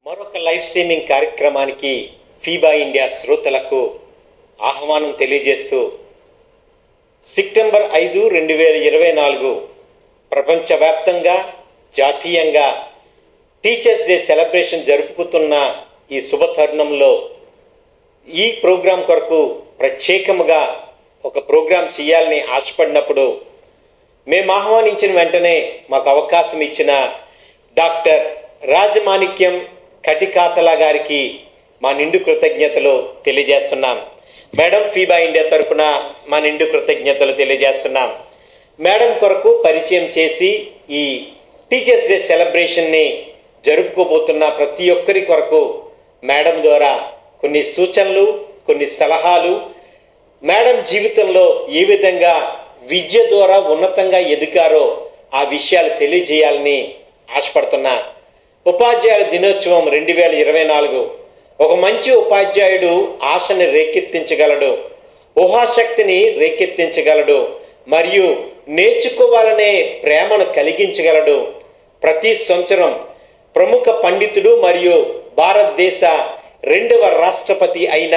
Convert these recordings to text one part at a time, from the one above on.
మరొక live streaming కార్యక్రమానికి FIBA India శ్రోతలకు ఆహ్వానం తెలియజేస్తూ సెప్టెంబర్ 5, 2024 ప్రపంచవ్యాప్తంగా జాతీయంగా టీచర్స్ డే సెలబ్రేషన్ జరుపుకుతున్న ఈ శుభ తరుణంలో ఈ ప్రోగ్రాం కొరకు ప్రత్యేకముగా ఒక ప్రోగ్రాం చేయాలని ఆశపడినప్పుడు మేము ఆహ్వానించిన వెంటనే మాకు అవకాశం ఇచ్చిన డాక్టర్ రాజమాణిక్యం కటికాతల గారికి మా నిండు కృతజ్ఞతలు తెలియజేస్తున్నాం. మేడం, ఫీబా ఇండియా తరపున మా నిండు కృతజ్ఞతలు తెలియజేస్తున్నాం. మేడం కొరకు పరిచయం చేసి ఈ టీచర్స్ డే సెలబ్రేషన్ని జరుపుకోబోతున్న ప్రతి ఒక్కరి కొరకు మేడం ద్వారా కొన్ని సూచనలు, కొన్ని సలహాలు, మేడం జీవితంలో ఏ విధంగా విద్య ద్వారా ఉన్నతంగా ఎదిగారో ఆ విషయాలు తెలియజేయాలని ఆశపడుతున్నా. ఉపాధ్యాయుల దినోత్సవం 2024. ఒక మంచి ఉపాధ్యాయుడు ఆశని రేకెత్తించగలడు, ఊహాశక్తిని రేకెత్తించగలడు, మరియు నేర్చుకోవాలనే ప్రేమను కలిగించగలడు. ప్రతి సంవత్సరం ప్రముఖ పండితుడు మరియు భారతదేశ 2వ రాష్ట్రపతి అయిన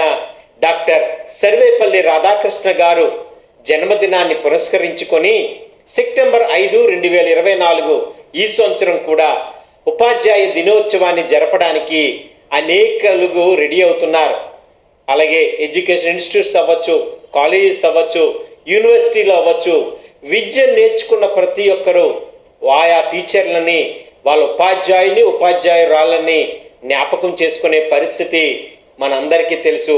డాక్టర్ సర్వేపల్లి రాధాకృష్ణ గారు జన్మదినాన్ని పురస్కరించుకొని సెప్టెంబర్ 5, 2024 ఈ సంవత్సరం కూడా ఉపాధ్యాయ దినోత్సవాన్ని జరపడానికి అనేకలుగు రెడీ అవుతున్నారు. అలాగే ఎడ్యుకేషన్ ఇన్స్టిట్యూట్స్ అవ్వచ్చు, కాలేజెస్ అవ్వచ్చు, యూనివర్సిటీలు అవ్వచ్చు, విద్య నేర్చుకున్న ప్రతి ఒక్కరూ ఆయా టీచర్లని, వాళ్ళ ఉపాధ్యాయుని ఉపాధ్యాయురాళ్ళని జ్ఞాపకం చేసుకునే పరిస్థితి మనందరికీ తెలుసు.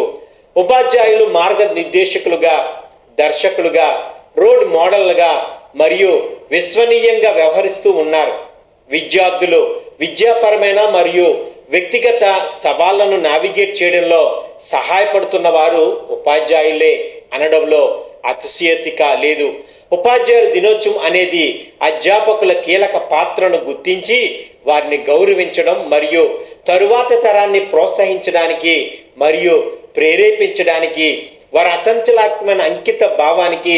ఉపాధ్యాయులు మార్గనిర్దేశకులుగా, దర్శకులుగా, రోడ్ మోడల్గా మరియు విశ్వనీయంగా వ్యవహరిస్తూ ఉన్నారు. విద్యార్థులు విద్యాపరమైన మరియు వ్యక్తిగత సవాళ్లను నావిగేట్ చేయడంలో సహాయపడుతున్న వారు ఉపాధ్యాయులే అనడంలో అతిశయోక్తి లేదు. ఉపాధ్యాయుల దినోత్సవం అనేది అధ్యాపకుల కీలక పాత్రను గుర్తించి వారిని గౌరవించడం మరియు తరువాత తరాన్ని ప్రోత్సహించడానికి మరియు ప్రేరేపించడానికి, వారి అచంచలాత్మకమైన అంకిత భావానికి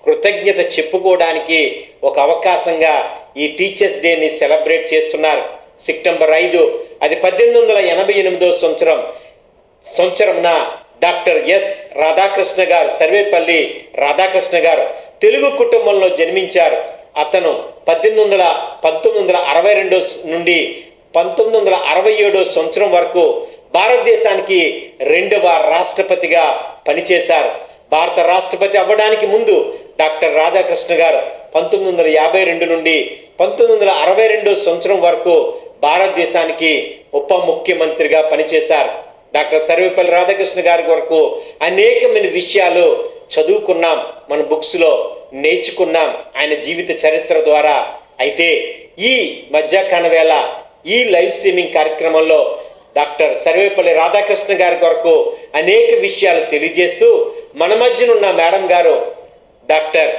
కృతజ్ఞత చెప్పుకోవడానికి ఒక అవకాశంగా ఈ టీచర్స్ డేని సెలబ్రేట్ చేస్తున్నారు. సెప్టెంబర్ 5 అది 1888 సంవత్సరంన డాక్టర్ ఎస్ రాధాకృష్ణ గారు, సర్వేపల్లి రాధాకృష్ణ గారు తెలుగు కుటుంబంలో జన్మించారు. అతను 1962 నుండి 1967 సంవత్సరం వరకు భారతదేశానికి 2వ రాష్ట్రపతిగా పనిచేశారు. భారత రాష్ట్రపతి అవ్వడానికి ముందు డాక్టర్ రాధాకృష్ణ గారు 1952 నుండి 1962 సంవత్సరం వరకు భారతదేశానికి ఉప ముఖ్యమంత్రిగా పనిచేశారు. డాక్టర్ సర్వేపల్లి రాధాకృష్ణ గారి వరకు అనేకమైన విషయాలు చదువుకున్నాం, మన బుక్స్లో నేర్చుకున్నాం ఆయన జీవిత చరిత్ర ద్వారా. అయితే ఈ మధ్యాహ్న వేళ ఈ లైవ్ స్ట్రీమింగ్ కార్యక్రమంలో డాక్టర్ సర్వేపల్లి రాధాకృష్ణ గారి కొరకు అనేక విషయాలు తెలియజేస్తూ మన మధ్యనున్న మేడం గారు డాక్టర్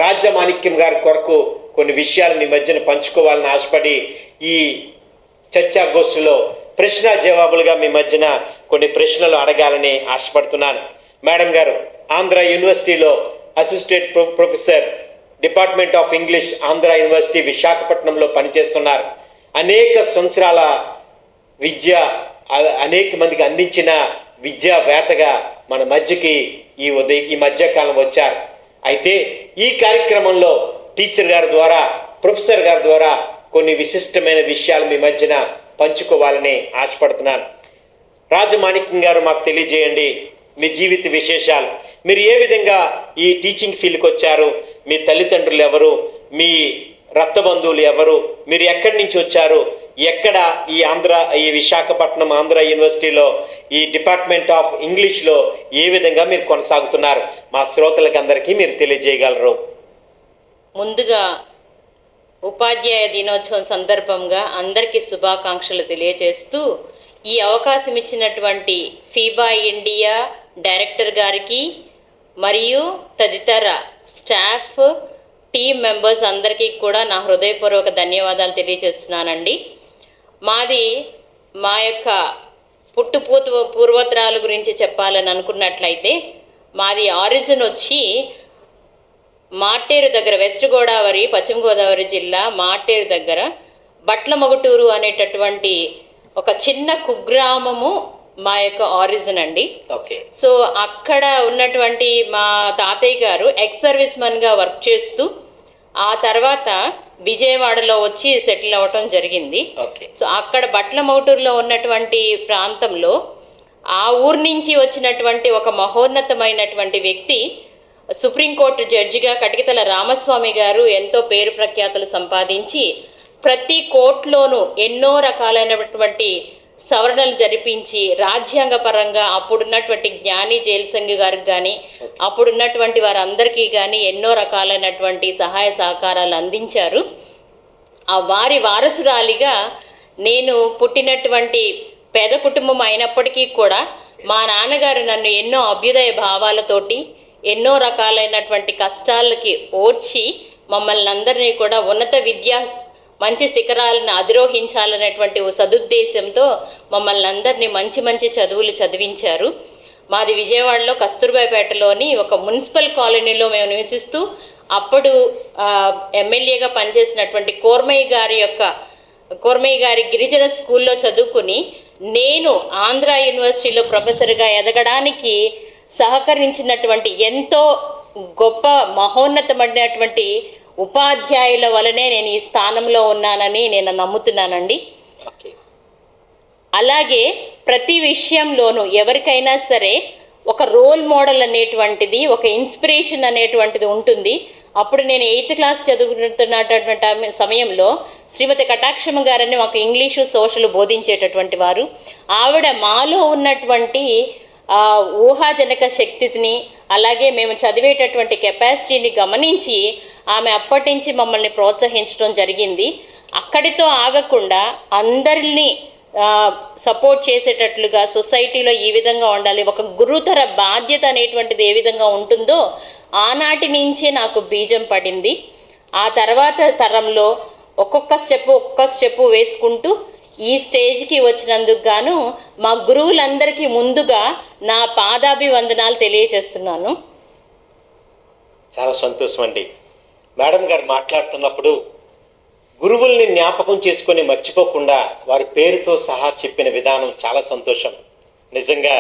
రాజమాణిక్యం గారి కొరకు కొన్ని విషయాలు మీ మధ్యన పంచుకోవాలని ఆశపడి ఈ చర్చాగోష్ఠిలో ప్రశ్న జవాబులుగా మీ మధ్యన కొన్ని ప్రశ్నలు అడగాలని ఆశపడుతున్నాను. మేడం గారు ఆంధ్ర యూనివర్సిటీలో assistant professor, department of English, Andhra university విశాఖపట్నంలో పనిచేస్తున్నారు. అనేక సంవత్సరాల విద్య అనేక మందికి అందించిన విద్యావేత్తగా మన మధ్యకి ఈ మధ్యకాలం వచ్చారు. అయితే ఈ కార్యక్రమంలో టీచర్ గారి ద్వారా, ప్రొఫెసర్ గారి ద్వారా కొన్ని విశిష్టమైన విషయాలు మీ మధ్యన పంచుకోవాలని ఆశపడుతున్నాను. రాజమాణిక్యం గారు మాకు తెలియజేయండి మీ జీవిత విశేషాలు. మీరు ఏ విధంగా ఈ టీచింగ్ ఫీల్డ్కి వచ్చారు, మీ తల్లిదండ్రులు ఎవరు, మీ రక్తబంధువులు ఎవరు, మీరు ఎక్కడి నుంచి వచ్చారు, ఎక్కడ ఈ విశాఖపట్నం ఆంధ్ర యూనివర్సిటీలో ఈ డిపార్ట్మెంట్ ఆఫ్ ఇంగ్లీష్లో ఏ విధంగా మీరు కొనసాగుతున్నారు మా శ్రోతలకు అందరికీ మీరు తెలియజేయగలరు? ముందుగా ఉపాధ్యాయ దినోత్సవం సందర్భంగా అందరికీ శుభాకాంక్షలు తెలియజేస్తూ ఈ అవకాశం ఇచ్చినటువంటి ఫీబా ఇండియా డైరెక్టర్ గారికి మరియు తదితర స్టాఫ్, టీమ్ మెంబర్స్ అందరికీ కూడా నా హృదయపూర్వక ధన్యవాదాలు తెలియజేస్తున్నానండి. మా యొక్క పూర్వత్రాల గురించి చెప్పాలని అనుకున్నట్లయితే మాది ఆరిజిన్ వచ్చి మార్టేరు దగ్గర, వెస్ట్ గోదావరి, పశ్చిమ గోదావరి జిల్లా మార్టేరు దగ్గర బట్లమగుటూరు అనేటటువంటి ఒక చిన్న కుగ్రామము మా యొక్క ఆరిజిన్ అండి. ఓకే. సో అక్కడ ఉన్నటువంటి మా తాతయ్య గారు ఎక్స్ సర్వీస్ గా వర్క్ చేస్తూ ఆ తర్వాత విజయవాడలో వచ్చి సెటిల్ అవ్వటం జరిగింది. ఓకే. సో అక్కడ బట్లమౌటూరులో ఉన్నటువంటి ప్రాంతంలో ఆ ఊరు నుంచి వచ్చినటువంటి ఒక మహోన్నతమైనటువంటి వ్యక్తి సుప్రీంకోర్టు జడ్జిగా కటికతల రామస్వామి గారు ఎంతో పేరు ప్రఖ్యాతులు సంపాదించి ప్రతి కోర్టులోనూ ఎన్నో రకాలైనటువంటి సవరణలు జరిపించి రాజ్యాంగ పరంగా అప్పుడున్నటువంటి జ్ఞాని జైల్సింగ్ గారికి కానీ అప్పుడున్నటువంటి వారందరికీ కానీ ఎన్నో రకాలైనటువంటి సహాయ సహకారాలు అందించారు. ఆ వారి వారసురాలిగా నేను పుట్టినటువంటి పేద కుటుంబం అయినప్పటికీ కూడా మా నాన్నగారు నన్ను ఎన్నో అభ్యుదయ భావాలతోటి ఎన్నో రకాలైనటువంటి కష్టాలకి ఓర్చి మమ్మల్ని అందరినీ కూడా ఉన్నత విద్యా మంచి శిఖరాలను అధిరోహించాలనేటువంటి ఓ సదుద్దేశంతో మమ్మల్ని అందరినీ మంచి మంచి చదువులు చదివించారు. మాది విజయవాడలో కస్తూర్బాపేటలోని ఒక మున్సిపల్ కాలనీలో మేము నివసిస్తూ అప్పుడు ఎమ్మెల్యేగా పనిచేసినటువంటి కోర్మయ్య గారి గిరిజన స్కూల్లో చదువుకుని నేను ఆంధ్ర యూనివర్సిటీలో ప్రొఫెసర్గా ఎదగడానికి సహకరించినటువంటి ఎంతో గొప్ప మహోన్నతమైనటువంటి ఉపాధ్యాయుల వలనే నేను ఈ స్థానంలో ఉన్నానని నేను నమ్ముతున్నానండి. అలాగే ప్రతి విషయంలోనూ ఎవరికైనా సరే ఒక రోల్ మోడల్ అనేటువంటిది, ఒక ఇన్స్పిరేషన్ అనేటువంటిది ఉంటుంది. అప్పుడు నేను 8th క్లాస్ చదువుతున్నటువంటి సమయంలో శ్రీమతి కటాక్షమ్మ గారని ఒక ఇంగ్లీషు సోషల్ బోధించేటటువంటి వారు. ఆవిడ మాలో ఉన్నటువంటి ఊహాజనక శక్తిని అలాగే మేము చదివేటటువంటి కెపాసిటీని గమనించి ఆమె అప్పటి నుంచి మమ్మల్ని ప్రోత్సహించడం జరిగింది. అక్కడితో ఆగకుండా అందరినీ సపోర్ట్ చేసేటట్లుగా సొసైటీలో ఈ విధంగా ఉండాలి, ఒక గురుతర బాధ్యత అనేటువంటిది ఏ విధంగా ఉంటుందో ఆనాటి నుంచే నాకు బీజం పడింది. ఆ తర్వాత తరంలో ఒక్కొక్క స్టెప్పు వేసుకుంటూ ఈ స్టేజ్కి వచ్చినందుకు గాను మా గురువులందరికీ ముందుగా నా పాదాభివందనాలు తెలియజేస్తున్నాను. చాలా సంతోషం అండి. మేడం గారు మాట్లాడుతున్నప్పుడు గురువుల్ని జ్ఞాపకం చేసుకొని మర్చిపోకుండా వారి పేరుతో సహా చెప్పిన విధానం చాలా సంతోషం. నిజంగా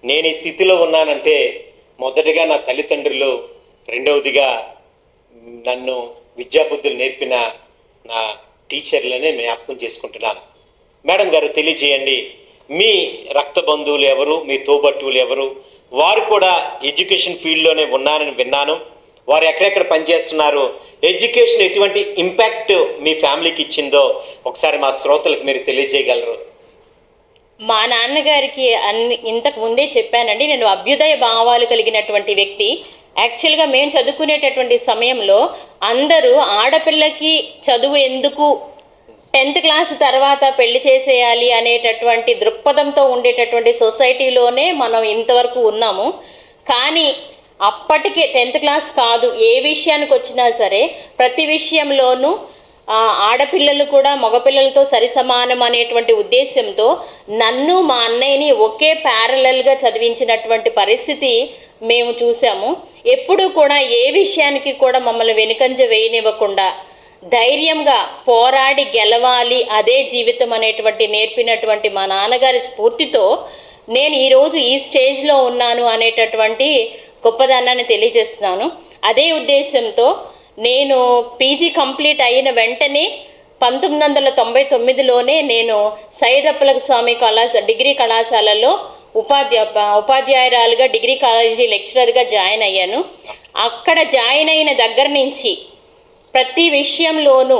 నేను ఈ స్థితిలో ఉన్నానంటే మొదటిగా నా తల్లిదండ్రులు, రెండవదిగా నన్ను విద్యాబుద్ధులు నేర్పిన నా టీచర్లనే జ్ఞాపకం చేసుకుంటున్నాను. మేడం గారు తెలియజేయండి, మీ రక్త బంధువులు ఎవరు, మీ తోబట్టువులు ఎవరు? వారు కూడా ఎడ్యుకేషన్ ఫీల్డ్లోనే ఉన్నానని విన్నాను. వారు ఎక్కడెక్కడ పనిచేస్తున్నారు, ఎడ్యుకేషన్ ఎటువంటి ఇంపాక్ట్ మీ ఫ్యామిలీకి ఇచ్చిందో ఒకసారి మా శ్రోతలకు మీరు తెలియజేయగలరు? మా నాన్నగారికి ఇంతకు ముందే చెప్పానండి, నేను అభ్యుదయ భావాలు కలిగినటువంటి వ్యక్తి. యాక్చువల్గా మేము చదువుకునేటటువంటి సమయంలో అందరూ ఆడపిల్లకి చదువు ఎందుకు, 10th క్లాస్ తర్వాత పెళ్లి చేసేయాలి అనేటటువంటి దృక్పథంతో ఉండేటటువంటి సొసైటీలోనే మనం ఇంతవరకు ఉన్నాము. కానీ అప్పటికే 10th క్లాస్ కాదు, ఏ విషయానికి వచ్చినా సరే ప్రతి విషయంలోనూ ఆడపిల్లలు కూడా మగపిల్లలతో సరిసమానం అనేటువంటి ఉద్దేశంతో నన్ను మా అన్నయ్యని ఒకే ప్యారలల్గా చదివించినటువంటి పరిస్థితి మేము చూసాము. ఎప్పుడూ కూడా ఏ విషయానికి కూడా మమ్మల్ని వెనుకంజ వేయనివ్వకుండా ధైర్యంగా పోరాడి గెలవాలి, అదే జీవితం అనేటువంటి నేర్పినటువంటి మా నాన్నగారి స్ఫూర్తితో నేను ఈరోజు ఈ స్టేజ్లో ఉన్నాను అనేటటువంటి గొప్పదనాన్ని తెలియజేస్తున్నాను. అదే ఉద్దేశంతో నేను పీజీ కంప్లీట్ అయిన వెంటనే 1999లోనే నేను సయ్యదప్పలక స్వామి డిగ్రీ కళాశాలలో ఉపాధ్యాయురాలుగా డిగ్రీ కాలేజీ లెక్చరర్గా జాయిన్ అయ్యాను. అక్కడ జాయిన్ అయిన దగ్గర నుంచి ప్రతి విషయంలోనూ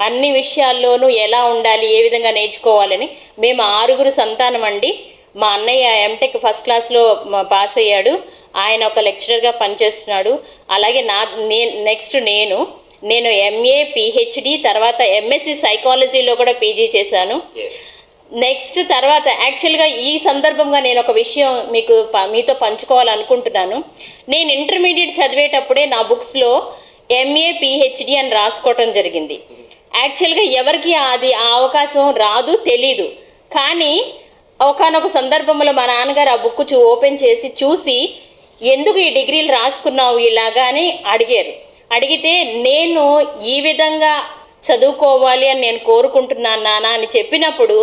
అన్ని విషయాల్లోనూ ఎలా ఉండాలి, ఏ విధంగా నేర్చుకోవాలని మేము 6 సంతానం అండి. మా అన్నయ్య ఎంటెక్ ఫస్ట్ క్లాస్లో పాస్ అయ్యాడు, ఆయన ఒక లెక్చరర్గా పనిచేస్తున్నాడు. అలాగే నెక్స్ట్ నేను ఎంఏ పిహెచ్డి తర్వాత ఎంఎస్సి సైకాలజీలో కూడా పీజీ చేశాను. నెక్స్ట్ తర్వాత యాక్చువల్గా ఈ సందర్భంగా నేను ఒక విషయం మీతో పంచుకోవాలనుకుంటున్నాను. నేను ఇంటర్మీడియట్ చదివేటప్పుడే నా బుక్స్లో ఎంఏ పిహెచ్డి అని రాసుకోవటం జరిగింది. యాక్చువల్గా ఎవరికి ఆ అవకాశం రాదు, తెలీదు. కానీ ఒకనొక సందర్భంలో మా నాన్నగారు ఆ బుక్ ఓపెన్ చేసి చూసి ఎందుకు ఈ డిగ్రీలు రాసుకున్నావు ఇలాగా అని అడిగారు. అడిగితే నేను ఈ విధంగా చదువుకోవాలి అని నేను కోరుకుంటున్నాను నాన్న అని చెప్పినప్పుడు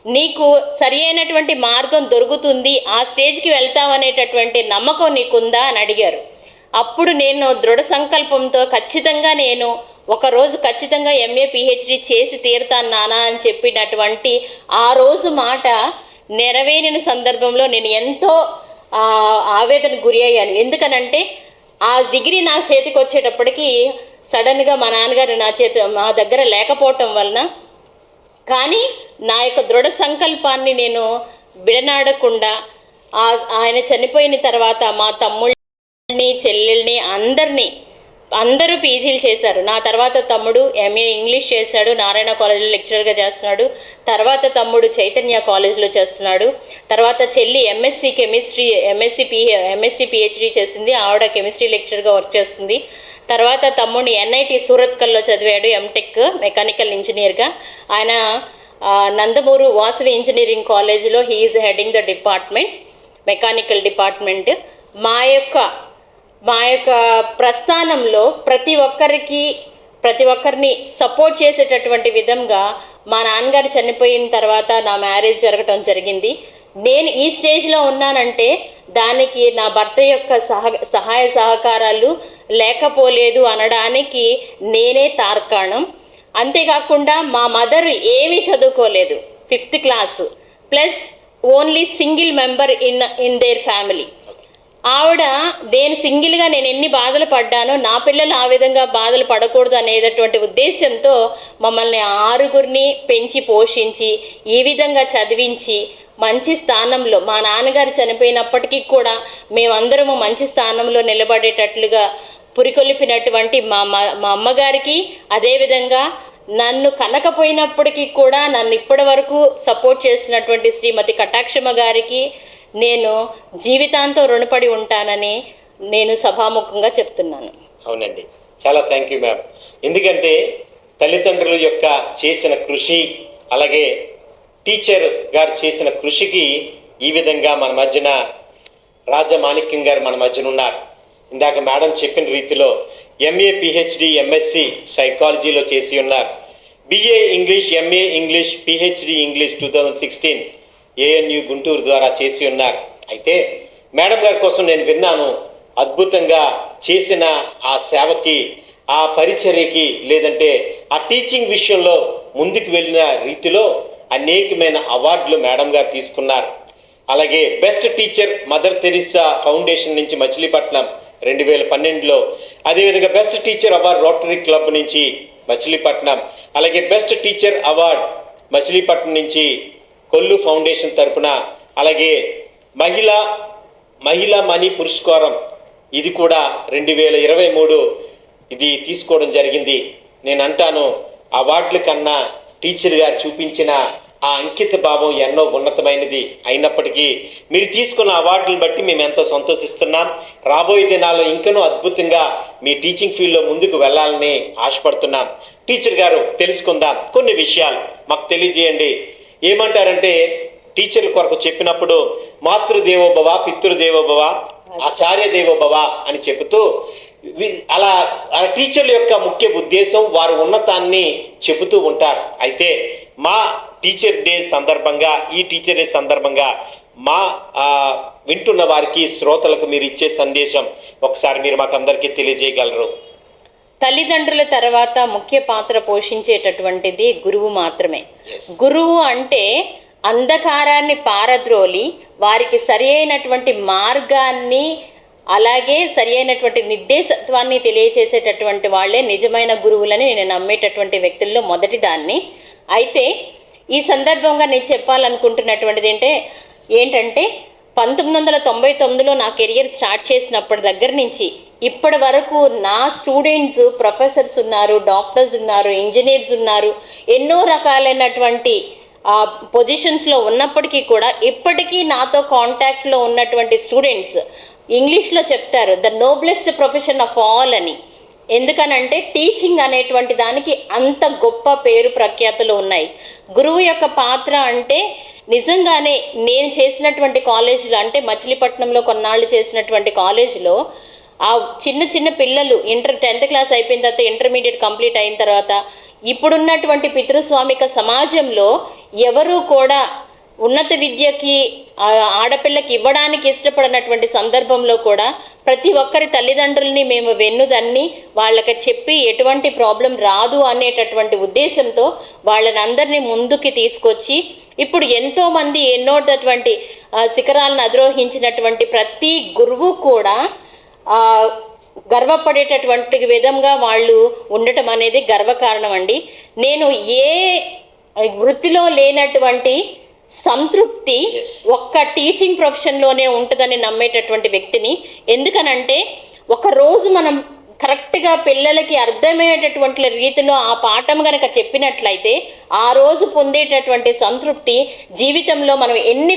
నీకు సరి అయినటువంటి మార్గం దొరుకుతుంది, ఆ స్టేజ్కి వెళ్తావనేటటువంటి నమ్మకం నీకుందా అని అడిగారు. అప్పుడు నేను దృఢ సంకల్పంతో నేను ఒకరోజు ఖచ్చితంగా ఎంఏ పిహెచ్డి చేసి తీరుతాను నానా అని చెప్పినటువంటి ఆ రోజు మాట నెరవేరిన సందర్భంలో నేను ఎంతో ఆవేదనకు గురి అయ్యాను. ఎందుకనంటే ఆ డిగ్రీ నా చేతికి వచ్చేటప్పటికి సడన్గా మా నాన్నగారు మా దగ్గర లేకపోవటం వలన, కానీ నా యొక్క దృఢ సంకల్పాన్ని నేను విడనాడకుండా ఆయన చనిపోయిన తర్వాత మా తమ్ముళ్ళని చెల్లెల్ని అందరూ పీజీలు చేశారు. నా తర్వాత తమ్ముడు ఎంఏ ఇంగ్లీష్ చేశాడు, నారాయణ కాలేజీలో లెక్చరర్గా చేస్తున్నాడు. తర్వాత తమ్ముడు చైతన్య కాలేజ్లో చేస్తున్నాడు. తర్వాత చెల్లి ఎంఎస్సి కెమిస్ట్రీ ఎంఎస్సి పిహెచ్డి చేసింది, ఆవిడ కెమిస్ట్రీ లెక్చరర్గా వర్క్ చేస్తుంది. తర్వాత తమ్ముడిని ఎన్ఐటి సూరత్కల్లో చదివాడు, ఎంటెక్ మెకానికల్ ఇంజనీర్గా. ఆయన నందమూరు వాసవి ఇంజనీరింగ్ కాలేజీలో he is heading the department, mechanical department. మా యొక్క ప్రస్థానంలో ప్రతి ఒక్కరిని సపోర్ట్ చేసేటటువంటి విధంగా మా నాన్నగారు చనిపోయిన తర్వాత నా మ్యారేజ్ జరగటం జరిగింది. నేను ఈ స్టేజ్లో ఉన్నానంటే దానికి నా భర్త యొక్క సహాయ సహకారాలు లేకపోలేదు అనడానికి నేనే తార్కాణం. అంతేకాకుండా మా మదర్ ఏమీ చదువుకోలేదు, 5th class plus only single member in their family. ఆవిడ సింగిల్గా నేను ఎన్ని బాధలు పడ్డానో నా పిల్లలు ఆ విధంగా బాధలు పడకూడదు అనేటటువంటి ఉద్దేశంతో మమ్మల్ని 6గురిని పెంచి పోషించి ఈ విధంగా చదివించి మంచి స్థానంలో, మా నాన్నగారు చనిపోయినప్పటికీ కూడా మేమందరము మంచి స్థానంలో నిలబడేటట్లుగా పురికొల్పినటువంటి మా అమ్మగారికి, అదేవిధంగా నన్ను కనకపోయినప్పటికీ కూడా నన్ను ఇప్పటి వరకు సపోర్ట్ చేసినటువంటి శ్రీమతి కటాక్షమ్మ గారికి నేను జీవితాంతం రుణపడి ఉంటానని నేను సభాముఖంగా చెప్తున్నాను. అవునండి, చాలా థ్యాంక్ యూ మ్యామ్. ఎందుకంటే తల్లిదండ్రుల యొక్క చేసిన కృషి, అలాగే టీచర్ గారు చేసిన కృషికి ఈ విధంగా మన మధ్యన రాజమాణిక్యం గారు మన మధ్యన ఉన్నారు. ఇందాక మేడం చెప్పిన రీతిలో ఎంఏ పిహెచ్డి ఎంఎస్సి సైకాలజీలో చేసి ఉన్నారు. BA English, MA English, PhD English 2016 ANU Guntur ద్వారా చేసి ఉన్నారు. అయితే మేడం గారి కోసం నేను విన్నాను, అద్భుతంగా చేసిన ఆ సేవకి, ఆ పరిచర్యకి, లేదంటే ఆ టీచింగ్ విషయంలో ముందుకు వెళ్ళిన రీతిలో అనేకమైన అవార్డులు మేడం గారు తీసుకున్నారు. అలాగే best teacher mother Teresa foundation నుంచి మచిలీపట్నం 2012లో, అదేవిధంగా best teacher award rotary club నుంచి మచిలీపట్నం, అలాగే బెస్ట్ టీచర్ అవార్డు మచిలీపట్నం నుంచి కొల్లు ఫౌండేషన్ తరపున, అలాగే మహిళా మనీ పురస్కారం ఇది కూడా 2023 ఇది తీసుకోవడం జరిగింది. నేను అంటాను, అవార్డుల కన్నా టీచర్ గారు చూపించిన ఆ అంకిత భావం ఎన్నో ఉన్నతమైనది. అయినప్పటికీ మీరు తీసుకున్న అవార్డులను బట్టి మేము ఎంతో సంతోషిస్తున్నాం. రాబోయే దినాల్లో ఇంకనూ అద్భుతంగా మీ టీచింగ్ ఫీల్డ్లో ముందుకు వెళ్ళాలని ఆశపడుతున్నాం. టీచర్ గారు, తెలుసుకుందాం కొన్ని విషయాలు, మాకు తెలియజేయండి. ఏమంటారంటే టీచర్ల కొరకు చెప్పినప్పుడు మాతృదేవోభవ, పితృదేవోభవ, ఆచార్య దేవోభవ అని చెబుతూ అలా టీచర్ల యొక్క ముఖ్య ఉద్దేశం వారు ఉన్నతాన్ని చెబుతూ ఉంటారు. అయితే మా టీచర్ డే సందర్భంగా, ఈ టీచర్ డే సందర్భంగా మా వింటున్న వారికి, శ్రోతలకు మీరు ఇచ్చే సందేశం ఒకసారి మీరు మాకు అందరికీ తెలియజేయగలరు? తల్లిదండ్రుల తర్వాత ముఖ్య పాత్ర పోషించేటటువంటిది గురువు మాత్రమే. గురువు అంటే అంధకారాన్ని పారద్రోలి వారికి సరి అయినటువంటి మార్గాన్ని, అలాగే సరి అయినటువంటి నిర్దేశత్వాన్ని తెలియచేసేటటువంటి వాళ్ళే నిజమైన గురువులని నేను నమ్మేటటువంటి వ్యక్తుల్లో మొదటి దాన్ని. అయితే ఈ సందర్భంగా నేను చెప్పాలనుకుంటున్నటువంటిది ఏంటంటే 1999లో నా కెరియర్ స్టార్ట్ చేసినప్పటి దగ్గర నుంచి ఇప్పటి వరకు నా స్టూడెంట్స్ ప్రొఫెసర్స్ ఉన్నారు, డాక్టర్స్ ఉన్నారు, ఇంజనీర్స్ ఉన్నారు, ఎన్నో రకాలైనటువంటి పొజిషన్స్లో ఉన్నప్పటికీ కూడా ఇప్పటికీ నాతో కాంటాక్ట్లో ఉన్నటువంటి స్టూడెంట్స్ ఇంగ్లీష్లో చెప్తారు the noblest profession of all అని. ఎందుకనంటే టీచింగ్ అనేటువంటి దానికి అంత గొప్ప పేరు ప్రఖ్యాతులు ఉన్నాయి. గురువు యొక్క పాత్ర అంటే నిజంగానే నేను చేసినటువంటి కాలేజీలో, అంటే మచిలీపట్నంలో కొన్నాళ్ళు చేసినటువంటి కాలేజీలో ఆ చిన్న చిన్న పిల్లలు 10th క్లాస్ అయిపోయిన తర్వాత ఇంటర్మీడియట్ కంప్లీట్ అయిన తర్వాత ఇప్పుడున్నటువంటి పితృస్వామిక సమాజంలో ఎవరు కూడా ఉన్నత విద్యకి ఆడపిల్లకి ఇవ్వడానికి ఇష్టపడినటువంటి సందర్భంలో కూడా ప్రతి ఒక్కరి తల్లిదండ్రుల్ని మేము వెన్నుదన్ని వాళ్ళకి చెప్పి ఎటువంటి ప్రాబ్లం రాదు అనేటటువంటి ఉద్దేశంతో వాళ్ళని అందరినీ ముందుకి తీసుకొచ్చి ఇప్పుడు ఎంతోమంది ఎన్నోటటువంటి శిఖరాలను అధిరోహించినటువంటి ప్రతి గురువు కూడా గర్వపడేటటువంటి విధంగా వాళ్ళు ఉండటం అనేది గర్వకారణం అండి. నేను ఏ వృత్తిలో లేనటువంటి సంతృప్తి ఒక్క టీచింగ్ ప్రొఫెషన్లోనే ఉంటుందని నమ్మేటటువంటి వ్యక్తిని. ఎందుకనంటే ఒకరోజు మనం కరెక్ట్గా పిల్లలకి అర్థమయ్యేటటువంటి రీతిలో ఆ పాఠం కనుక చెప్పినట్లయితే ఆ రోజు పొందేటటువంటి సంతృప్తి జీవితంలో మనం ఎన్ని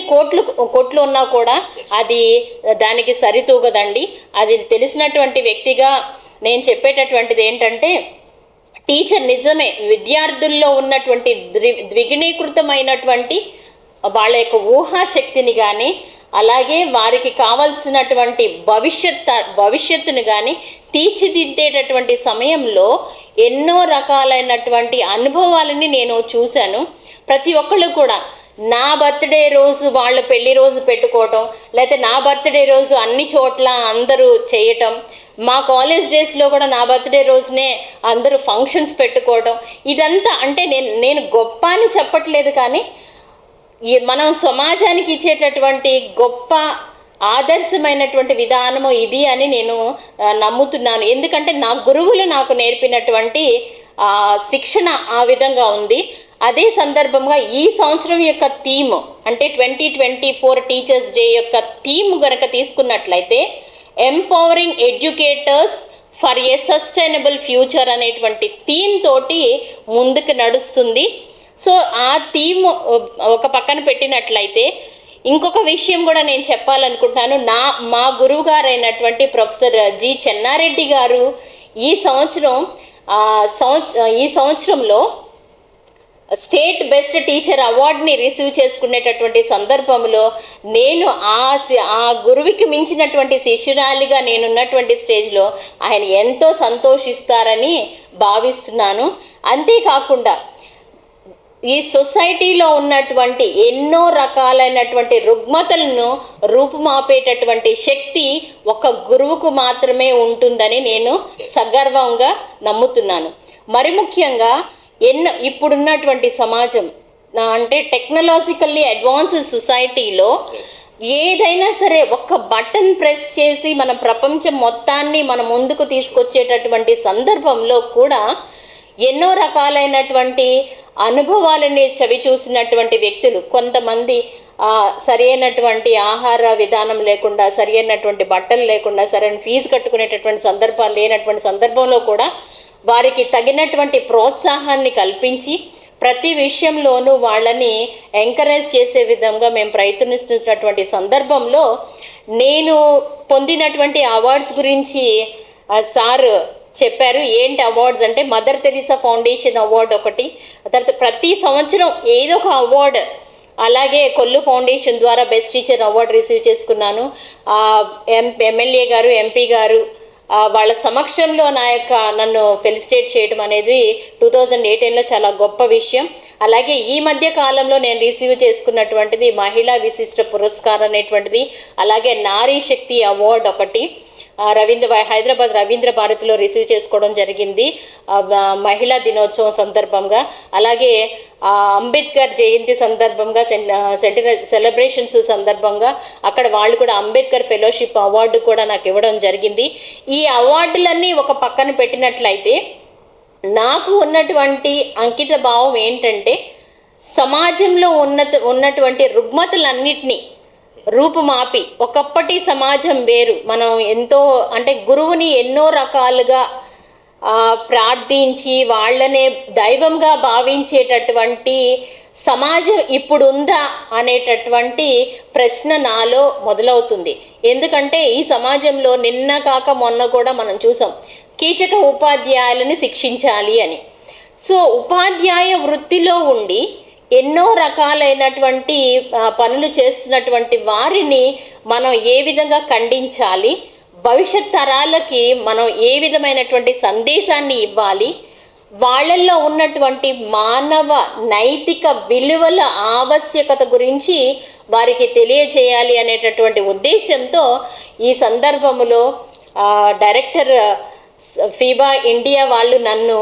కోట్లు ఉన్నా కూడా అది దానికి సరితూగదండి. అది తెలిసినటువంటి వ్యక్తిగా నేను చెప్పేటటువంటిది ఏంటంటే టీచర్ నిజమే విద్యార్థుల్లో ఉన్నటువంటి ద్విగుణీకృతమైనటువంటి వాళ్ళ యొక్క ఊహాశక్తిని కానీ అలాగే వారికి కావాల్సినటువంటి భవిష్యత్తును కానీ తీర్చిదిద్దేటటువంటి సమయంలో ఎన్నో రకాలైనటువంటి అనుభవాలని నేను చూశాను. ప్రతి ఒక్కళ్ళు కూడా నా బర్త్డే రోజు వాళ్ళ పెళ్లి రోజు పెట్టుకోవటం, లేకపోతే నా బర్త్డే రోజు అన్ని చోట్ల అందరూ చేయటం, మా కాలేజ్ డేస్లో కూడా నా బర్త్డే రోజునే అందరూ ఫంక్షన్స్ పెట్టుకోవటం, ఇదంతా అంటే నేను గొప్ప అని చెప్పట్లేదు, కానీ మనం సమాజానికి ఇచ్చేటటువంటి గొప్ప ఆదర్శమైనటువంటి విధానము ఇది అని నేను నమ్ముతున్నాను. ఎందుకంటే నా గురువులు నాకు నేర్పినటువంటి శిక్షణ ఆ విధంగా ఉంది. అదే సందర్భంగా ఈ సంవత్సరం యొక్క థీమ్ అంటే 2024 టీచర్స్ డే యొక్క థీమ్ కనుక తీసుకున్నట్లయితే empowering educators for a sustainable future అనేటువంటి థీమ్ తోటి ముందుకు నడుస్తుంది. సో ఆ థీమ్ ఒక పక్కన పెట్టినట్లయితే ఇంకొక విషయం కూడా నేను చెప్పాలనుకుంటున్నాను. మా గురువు గారు అయినటువంటి ప్రొఫెసర్ జి చెన్నారెడ్డి గారు ఈ సంవత్సరంలో స్టేట్ బెస్ట్ టీచర్ అవార్డుని రిసీవ్ చేసుకునేటటువంటి సందర్భంలో నేను ఆ గురువుకి మించినటువంటి శిష్యురాలిగా నేనున్నటువంటి స్టేజ్లో ఆయన ఎంతో సంతోషిస్తారని భావిస్తున్నాను. అంతేకాకుండా ఈ సొసైటీలో ఉన్నటువంటి ఎన్నో రకాలైనటువంటి రుగ్మతలను రూపుమాపేటటువంటి శక్తి ఒక గురువుకు మాత్రమే ఉంటుందని నేను సగర్వంగా నమ్ముతున్నాను. మరి ముఖ్యంగా ఇప్పుడున్నటువంటి సమాజం అంటే టెక్నాలజికల్లీ అడ్వాన్స్డ్ సొసైటీలో ఏదైనా సరే ఒక్క బటన్ ప్రెస్ చేసి మన ప్రపంచం మొత్తాన్ని మన ముందుకు తీసుకొచ్చేటటువంటి సందర్భంలో కూడా ఎన్నో రకాలైనటువంటి అనుభవాలని చవి చూసినటువంటి వ్యక్తులు, కొంతమంది సరైనటువంటి ఆహార విధానం లేకుండా, సరైనటువంటి బట్టలు లేకుండా, సరైన ఫీజు కట్టుకునేటటువంటి సందర్భాలు లేనటువంటి సందర్భంలో కూడా వారికి తగినటువంటి ప్రోత్సాహాన్ని కల్పించి ప్రతి విషయంలోనూ వాళ్ళని ఎంకరేజ్ చేసే విధంగా మేము ప్రయత్నిస్తున్నటువంటి సందర్భంలో నేను పొందినటువంటి అవార్డ్స్ గురించి సార్ చెప్పారు. ఏంటి అవార్డ్స్ అంటే మదర్ తెరీసా ఫౌండేషన్ అవార్డు ఒకటి, తర్వాత ప్రతి సంవత్సరం ఏదో ఒక అవార్డు, అలాగే కొల్లు ఫౌండేషన్ ద్వారా బెస్ట్ టీచర్ అవార్డు రిసీవ్ చేసుకున్నాను. ఎమ్మెల్యే గారు, ఎంపీ గారు వాళ్ళ సమక్షంలో నన్ను ఫెలిసిటేట్ చేయడం అనేది 2018లో చాలా గొప్ప విషయం. అలాగే ఈ మధ్య కాలంలో నేను రిసీవ్ చేసుకున్నటువంటిది మహిళా విశిష్ట పురస్కారం అనేటువంటిది, అలాగే నారీ శక్తి అవార్డు ఒకటి హైదరాబాద్ రవీంద్ర భారతిలో రిసీవ్ చేసుకోవడం జరిగింది మహిళా దినోత్సవం సందర్భంగా. అలాగే అంబేద్కర్ జయంతి సందర్భంగా సెలబ్రేషన్స్ సందర్భంగా అక్కడ వాళ్ళు కూడా అంబేద్కర్ ఫెలోషిప్ అవార్డు కూడా నాకు ఇవ్వడం జరిగింది. ఈ అవార్డులన్నీ ఒక పక్కన పెట్టినట్లయితే నాకు ఉన్నటువంటి అంకిత భావం ఏంటంటే సమాజంలో ఉన్నటువంటి రుగ్మతలన్నిటినీ రూపుమాపి, ఒకప్పటి సమాజం వేరు, మనం ఎంతో అంటే గురువుని ఎన్నో రకాలుగా ప్రార్థించి వాళ్ళనే దైవంగా భావించేటటువంటి సమాజం ఇప్పుడుందా అనేటటువంటి ప్రశ్న నాలో మొదలవుతుంది. ఎందుకంటే ఈ సమాజంలో నిన్న కాక మొన్న కూడా మనం చూసాం కీచక ఉపాధ్యాయులని శిక్షించాలి అని. సో ఉపాధ్యాయ వృత్తిలో ఉండి ఎన్నో రకాలైనటువంటి పనులు చేస్తున్నటువంటి వారిని మనం ఏ విధంగా ఖండించాలి, భవిష్యత్ తరాలకి మనం ఏ విధమైనటువంటి సందేశాన్ని ఇవ్వాలి, వాళ్ళల్లో ఉన్నటువంటి మానవ నైతిక విలువల ఆవశ్యకత గురించి వారికి తెలియజేయాలి అనేటటువంటి ఉద్దేశంతో ఈ సందర్భంలో డైరెక్టర్ ఫీబా ఇండియా వాళ్ళు నన్ను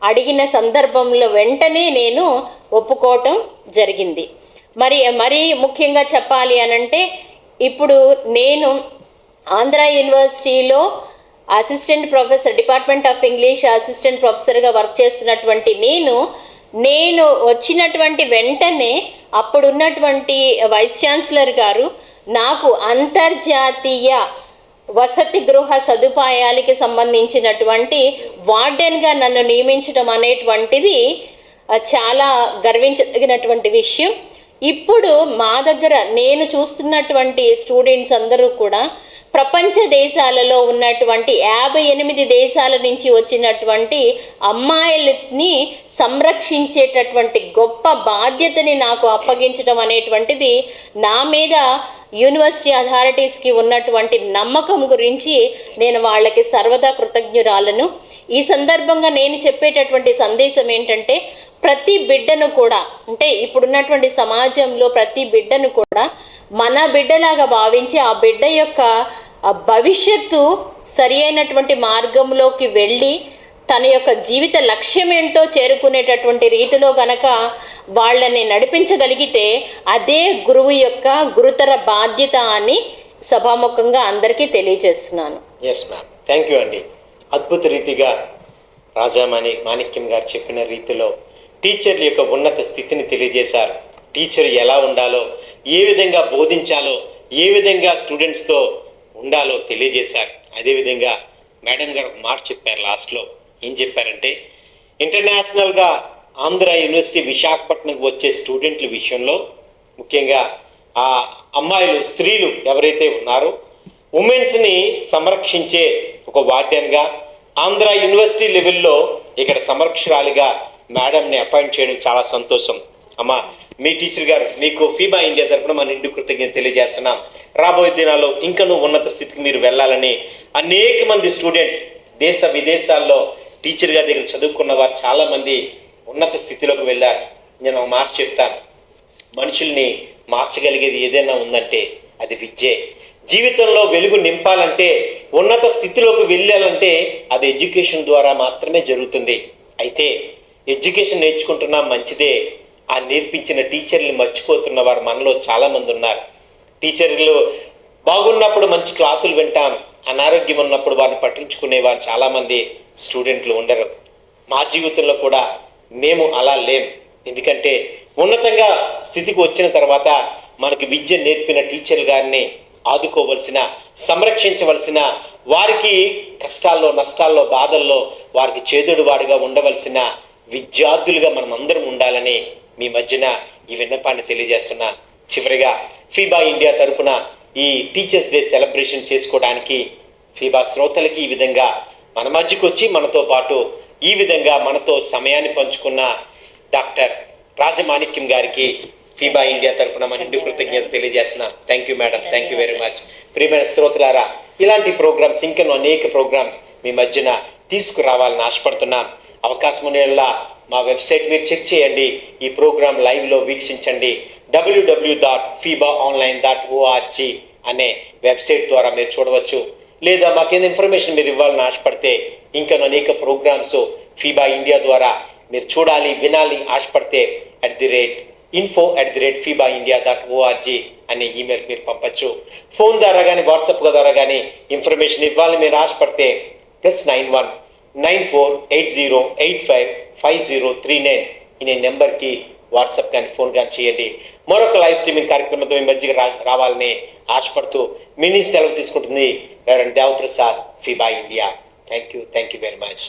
అడిగిన సందర్భంలో వెంటనే నేను ఒప్పుకోవటం జరిగింది. మరీ ముఖ్యంగా చెప్పాలి అనంటే, ఇప్పుడు నేను ఆంధ్ర యూనివర్సిటీలో assistant professor, department of English assistant ప్రొఫెసర్గా వర్క్ చేస్తున్నటువంటి నేను వచ్చినటువంటి వెంటనే అప్పుడున్నటువంటి వైస్ ఛాన్సలర్ గారు నాకు అంతర్జాతీయ వసతి గృహ సదుపాయాలకి సంబంధించినటువంటి వార్డెన్గా నన్ను నియమించడం అనేటువంటిది చాలా గర్వించదగినటువంటి విషయం. ఇప్పుడు మా దగ్గర నేను చూస్తున్నటువంటి స్టూడెంట్స్ అందరూ కూడా ప్రపంచ దేశాలలో ఉన్నటువంటి 58 దేశాల నుంచి వచ్చినటువంటి అమ్మాయిలని సంరక్షించేటటువంటి గొప్ప బాధ్యతని నాకు అప్పగించడం అనేటువంటిది నా మీద యూనివర్సిటీ అథారిటీస్కి ఉన్నటువంటి నమ్మకం గురించి నేను వాళ్ళకి సర్వదా కృతజ్ఞురాలను. ఈ సందర్భంగా నేను చెప్పేటటువంటి సందేశం ఏంటంటే, ప్రతి బిడ్డను కూడా, అంటే ఇప్పుడున్నటువంటి సమాజంలో ప్రతి బిడ్డను కూడా మన బిడ్డలాగా భావించి ఆ బిడ్డ యొక్క భవిష్యత్తు సరి అయినటువంటి మార్గంలోకి వెళ్ళి తన యొక్క జీవిత లక్ష్యం ఏంటో చేరుకునేటటువంటి రీతిలో గనక వాళ్ళని నడిపించగలిగితే అదే గురువు యొక్క గురుతర బాధ్యత అని సభాముఖంగా అందరికీ తెలియజేస్తున్నాను. ఎస్ మ్యామ్, థ్యాంక్ యూ అండి. అద్భుత రీతిగా మాణిక్యం గారు చెప్పిన రీతిలో టీచర్ల యొక్క ఉన్నత స్థితిని తెలియజేశారు. టీచర్ ఎలా ఉండాలో, ఏ విధంగా బోధించాలో, ఏ విధంగా స్టూడెంట్స్తో ఉండాలో తెలియజేశారు. అదేవిధంగా మేడం గారు ఒక మాట చెప్పారు లాస్ట్లో. ఏం చెప్పారంటే, ఇంటర్నేషనల్గా ఆంధ్ర యూనివర్సిటీ విశాఖపట్నంకి వచ్చే స్టూడెంట్ల విషయంలో ముఖ్యంగా ఆ అమ్మాయిలు, స్త్రీలు ఎవరైతే ఉన్నారో ఉమెన్స్ని సంరక్షించే ఒక వార్డెన్గా ఆంధ్ర యూనివర్సిటీ లెవెల్లో ఇక్కడ సంరక్షకురాలిగా మేడంని అపాయింట్ చేయడం చాలా సంతోషం. అమ్మా, మీ టీచర్ గారు మీకు ఫీబా ఇండియా తరఫున మన నిండు కృతజ్ఞత తెలియజేస్తున్నాం. రాబోయే దినాల్లో ఇంకనూ ఉన్నత స్థితికి మీరు వెళ్ళాలని అనేక మంది స్టూడెంట్స్ దేశ విదేశాల్లో టీచర్ గారి దగ్గర చదువుకున్న వారు చాలామంది ఉన్నత స్థితిలోకి వెళ్ళారు. నేను ఒక మాట చెప్తాను, మనుషుల్ని మార్చగలిగేది ఏదైనా ఉందంటే అది విద్యే. జీవితంలో వెలుగు నింపాలంటే, ఉన్నత స్థితిలోకి వెళ్ళాలంటే అది ఎడ్యుకేషన్ ద్వారా మాత్రమే జరుగుతుంది. అయితే ఎడ్యుకేషన్ నేర్చుకుంటున్నా మంచిదే, ఆ నేర్పించిన టీచర్లు మర్చిపోతున్న వారు మనలో చాలామంది ఉన్నారు. టీచర్లు బాగున్నప్పుడు మంచి క్లాసులు వింటాం, అనారోగ్యం ఉన్నప్పుడు వారిని పట్టించుకునే వారు చాలామంది స్టూడెంట్లు ఉండరు. మా జీవితంలో కూడా మేము అలా లేం. ఎందుకంటే ఉన్నతంగా స్థితికి వచ్చిన తర్వాత మనకి విద్య నేర్పిన టీచర్లు గారిని ఆదుకోవలసిన, సంరక్షించవలసిన, వారికి కష్టాల్లో, నష్టాల్లో, బాధల్లో వారికి చేదోడు వాడిగా ఉండవలసిన విద్యార్థులుగా మనం అందరం ఉండాలని మీ మధ్యన ఈ విన్నపాన్ని తెలియజేస్తున్నా. చివరిగా ఫీబా ఇండియా తరపున ఈ టీచర్స్ డే సెలబ్రేషన్ చేసుకోవడానికి ఫీబా శ్రోతలకి ఈ విధంగా మన మధ్యకు వచ్చి మనతో పాటు ఈ విధంగా మనతో సమయాన్ని పంచుకున్న డాక్టర్ రాజమాణిక్యం గారికి ఫీబా ఇండియా తరపున మన నిండు కృతజ్ఞత తెలియజేస్తున్నా. Thank you madam, thank you very much. ప్రియమైన శ్రోతలారా, ఇలాంటి ప్రోగ్రామ్స్ ఇంకనూ అనేక ప్రోగ్రామ్స్ మీ మధ్యన తీసుకురావాలని ఆశపడుతున్నాం. అవకాశం ఉండేలా మా వెబ్సైట్ మీరు చెక్ చేయండి, ఈ ప్రోగ్రామ్ లైవ్లో వీక్షించండి. www.fibaonline.org అనే వెబ్సైట్ ద్వారా మీరు చూడవచ్చు. లేదా మాకేదో ఇన్ఫర్మేషన్ మీరు ఇవ్వాలని ఆశపడితే, ఇంకా అనేక ప్రోగ్రామ్స్ ఫీబా ఇండియా ద్వారా మీరు చూడాలి, వినాలి ఆశపడితే info@fibaindia.org అనే ఈమెయిల్ మీరు పంపచ్చు. ఫోన్ ద్వారా కానీ వాట్సాప్ ద్వారా కానీ ఇన్ఫర్మేషన్ ఇవ్వాలని మీరు ఆశపడితే +91 9480855039 అనే నెంబర్కి వాట్సాప్ కానీ ఫోన్ కానీ చేయండి. మరొక లైవ్ స్ట్రీమింగ్ కార్యక్రమంతో మీ మధ్యకి రావాలని ఆశపడుతూ మినీ సెలవు తీసుకుంటుంది reverend Devaprasad, FIBA India. Thank you very much.